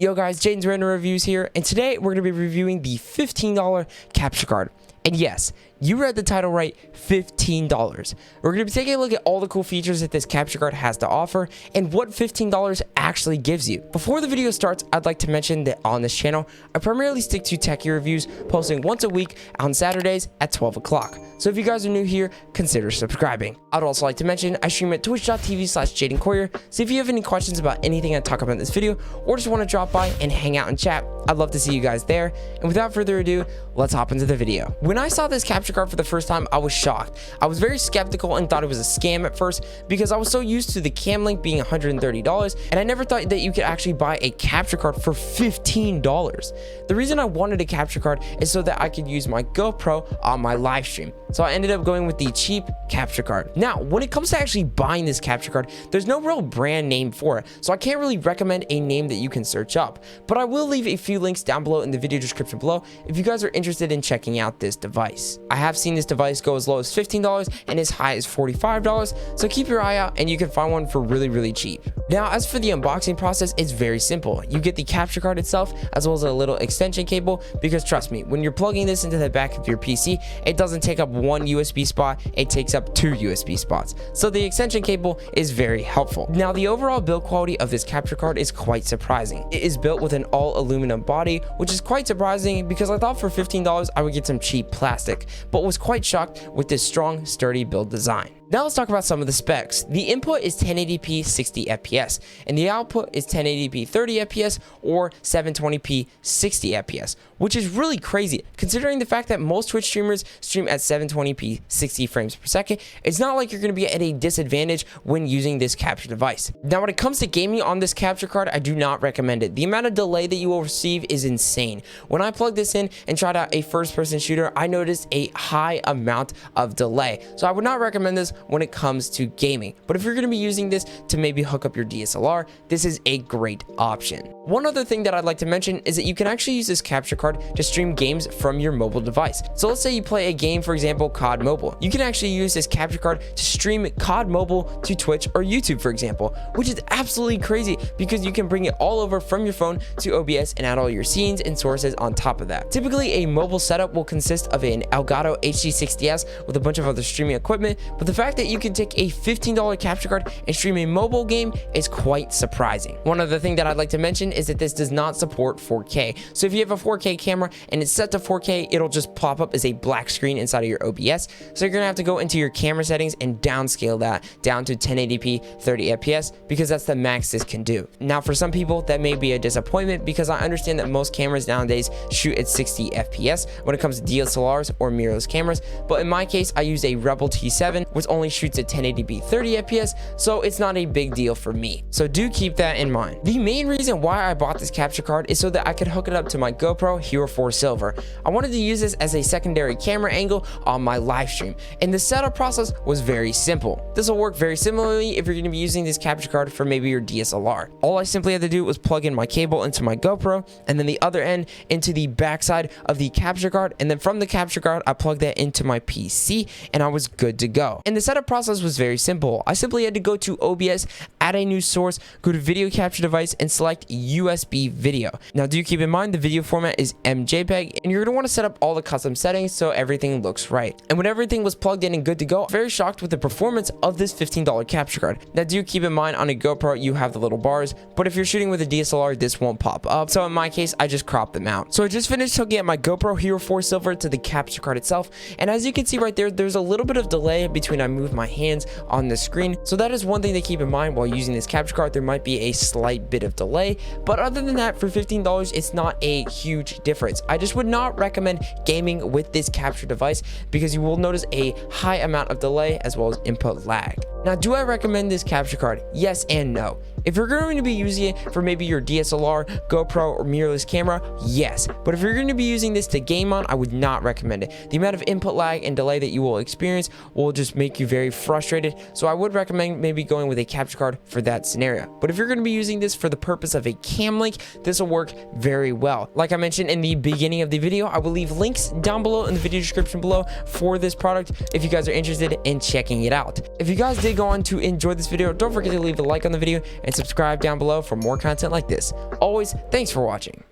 Yo guys, Jaden's Random Reviews here, and today we're going to be reviewing the $15 capture card. And yes, you read the title right, $15. We're going to be taking a look at all the cool features that this capture card has to offer and what $15 actually gives you. Before the video starts, I'd like to mention that on this channel, I primarily stick to techie reviews, posting once a week on Saturdays at 12 o'clock. So if you guys are new here, consider subscribing. I'd also like to mention I stream at twitch.tv/JadenCourier, so if you have any questions about anything I talk about in this video or just want to drop by and hang out and chat, I'd love to see you guys there. And without further ado, let's hop into the video. When I saw this capture card for the first time, I was shocked. I was very skeptical and thought it was a scam at first because I was so used to the cam link being $130, and I never thought that you could actually buy a capture card for $15. The reason I wanted a capture card is so that I could use my GoPro on my live stream. So I ended up going with the cheap capture card. Now, when it comes to actually buying this capture card, there's no real brand name for it, so I can't really recommend a name that you can search up. But I will leave a few links down below in the video description below if you guys are interested in checking out this device. I have seen this device go as low as $15 and as high as $45, so keep your eye out and you can find one for really cheap. Now, as for the unboxing process, it's very simple. You get the capture card itself as well as a little extension cable, because trust me, when you're plugging this into the back of your PC, it doesn't take up one USB spot, it takes up two USB spots. So the extension cable is very helpful. Now, the overall build quality of this capture card is quite surprising. It is built with an all aluminum body, which is quite surprising because I thought for $15 I would get some cheap plastic, but was quite shocked with this strong, sturdy build design. Now let's talk about some of the specs. The input is 1080p 60 FPS, and the output is 1080p 30 FPS or 720p 60 FPS, which is really crazy considering the fact that most Twitch streamers stream at 720p 60 frames per second. It's not like you're going to be at a disadvantage when using this capture device. Now, when it comes to gaming on this capture card, I do not recommend it. The amount of delay that you will receive is insane. When I plugged this in and tried out a first-person shooter, I noticed a high amount of delay. So I would not recommend this when it comes to gaming. But if you're going to be using this to maybe hook up your DSLR, this is a great option. One other thing that I'd like to mention is that you can actually use this capture card to stream games from your mobile device. So let's say you play a game, for example, COD Mobile. You can actually use this capture card to stream COD Mobile to Twitch or YouTube, for example, which is absolutely crazy because you can bring it all over from your phone to OBS and add all your scenes and sources on top of that. Typically, a mobile setup will consist of an Elgato HD60S with a bunch of other streaming equipment, but the fact that you can take a $15 capture card and stream a mobile game is quite surprising. One other thing that I'd like to mention is that this does not support 4K. So if you have a 4K camera and it's set to 4K, it'll just pop up as a black screen inside of your OBS. So you're gonna have to go into your camera settings and downscale that down to 1080p 30 FPS because that's the max this can do. Now, for some people, that may be a disappointment because I understand that most cameras nowadays shoot at 60 FPS when it comes to DSLRs or mirrorless cameras. But in my case, I use a Rebel T7, which only shoots at 1080p 30 FPS, so it's not a big deal for me. So do keep that in mind. The main reason why I bought this capture card is so that I could hook it up to my GoPro Hero 4 Silver. I wanted to use this as a secondary camera angle on my live stream, and the setup process was very simple. This will work very similarly if you're going to be using this capture card for maybe your DSLR. All I simply had to do was plug in my cable into my GoPro and then the other end into the backside of the capture card, and then from the capture card I plugged that into my PC and I was good to go. And the setup process was very simple. I simply had to go to OBS, add a new source, go to video capture device, and select USB video. Now, do keep in mind the video format is MJPEG, and you're going to want to set up all the custom settings so everything looks right. And when everything was plugged in and good to go, I'm very shocked with the performance of this $15 capture card. Now, do keep in mind on a GoPro you have the little bars, but if you're shooting with a DSLR, this won't pop up. So in my case, I just cropped them out. So I just finished hooking up my GoPro Hero 4 Silver to the capture card itself, and as you can see right there, there's a little bit of delay between I move my hands on the screen. So that is one thing to keep in mind while using this capture card. There might be a slight bit of delay, but other than that, for $15, it's not a huge difference. I just would not recommend gaming with this capture device because you will notice a high amount of delay as well as input lag. Now, do I recommend this capture card? Yes and no. If you're going to be using it for maybe your DSLR, GoPro, or mirrorless camera, yes. But if you're going to be using this to game on, I would not recommend it. The amount of input lag and delay that you will experience will just make you very frustrated. So I would recommend maybe going with a capture card for that scenario. But if you're going to be using this for the purpose of a cam link, this will work very well. Like I mentioned in the beginning of the video, I will leave links down below in the video description below for this product if you guys are interested in checking it out. If you guys did go on to enjoy this video, don't forget to leave a like on the video and and subscribe down below for more content like this. Always, thanks for watching.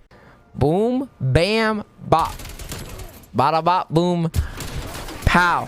Boom, bam, bop. Bada bop, boom, pow.